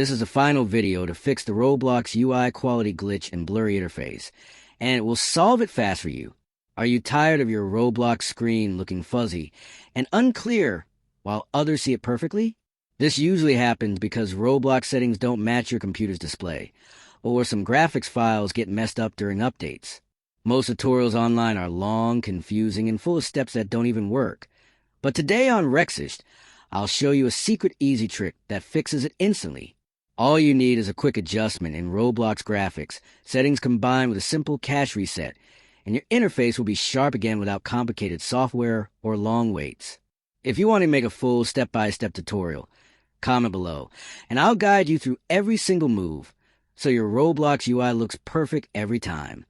This is the final video to fix the Roblox UI quality glitch in Blurry interface, and it will solve it fast for you. Are you tired of your Roblox screen looking fuzzy and unclear while others see it perfectly? This usually happens because Roblox settings don't match your computer's display, or some graphics files get messed up during updates. Most tutorials online are long, confusing, and full of steps that don't even work. But today on Rexist, I'll show you a secret easy trick that fixes it instantly. All you need is a quick adjustment in Roblox graphics, settings combined with a simple cache reset, and your interface will be sharp again without complicated software or long waits. If you want to make a full step-by-step tutorial, comment below, and I'll guide you through every single move so your Roblox UI looks perfect every time.